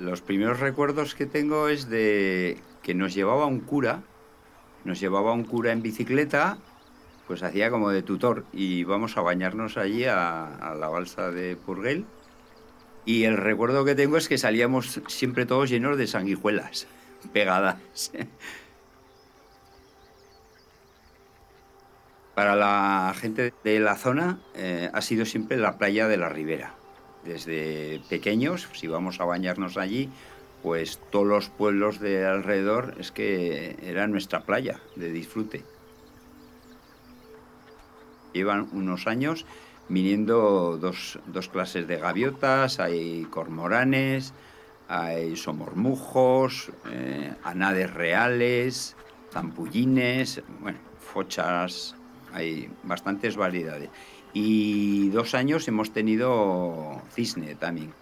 Los primeros recuerdos que tengo es de que nos llevaba un cura en bicicleta, pues hacía como de tutor y íbamos a bañarnos allí a la balsa de Purguel. Y el recuerdo que tengo es que salíamos siempre todos llenos de sanguijuelas pegadas. Para la gente de la zona, ha sido siempre la playa de la Ribera. Desde pequeños, si vamos a bañarnos allí, pues todos los pueblos de alrededor es que era nuestra playa de disfrute. Llevan unos años viniendo dos clases de gaviotas, hay cormoranes, hay somormujos, anades reales, zampullines, bueno, fochas, hay bastantes variedades. Y 2 años hemos tenido cisne también.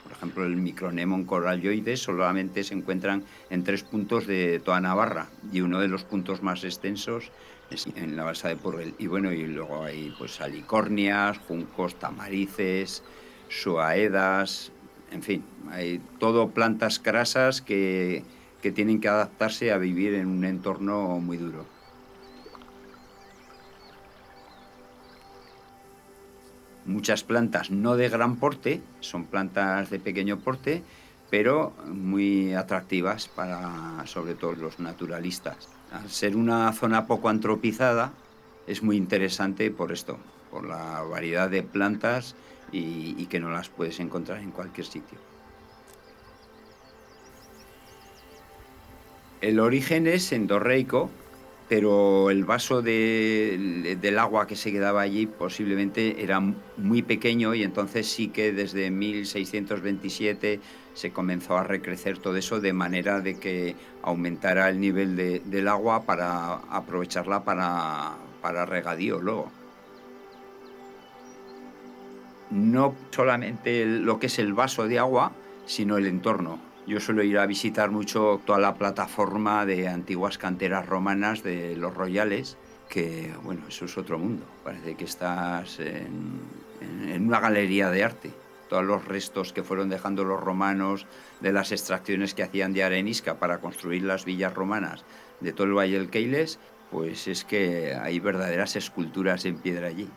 Por ejemplo, el Micronemon coralloides solamente se encuentran en 3 puntos de toda Navarra y uno de los puntos más extensos es en la balsa de Purrell. Y bueno, y luego hay pues alicornias, juncos, tamarices, suaedas, en fin, hay todo plantas crasas que tienen que adaptarse a vivir en un entorno muy duro. Muchas plantas no de gran porte, son plantas de pequeño porte, pero muy atractivas para, sobre todo, los naturalistas. Al ser una zona poco antropizada, es muy interesante por esto, por la variedad de plantas y que no las puedes encontrar en cualquier sitio. El origen es endorreico, pero el vaso del agua que se quedaba allí posiblemente era muy pequeño y entonces sí que desde 1627 se comenzó a recrecer todo eso de manera de que aumentara el nivel del agua para aprovecharla para regadío luego. No solamente lo que es el vaso de agua, sino el entorno. Yo suelo ir a visitar mucho toda la plataforma de antiguas canteras romanas de los Royales, que, bueno, eso es otro mundo. Parece que estás en una galería de arte. Todos los restos que fueron dejando los romanos de las extracciones que hacían de arenisca para construir las villas romanas de todo el Valle del Keiles, pues es que hay verdaderas esculturas en piedra allí.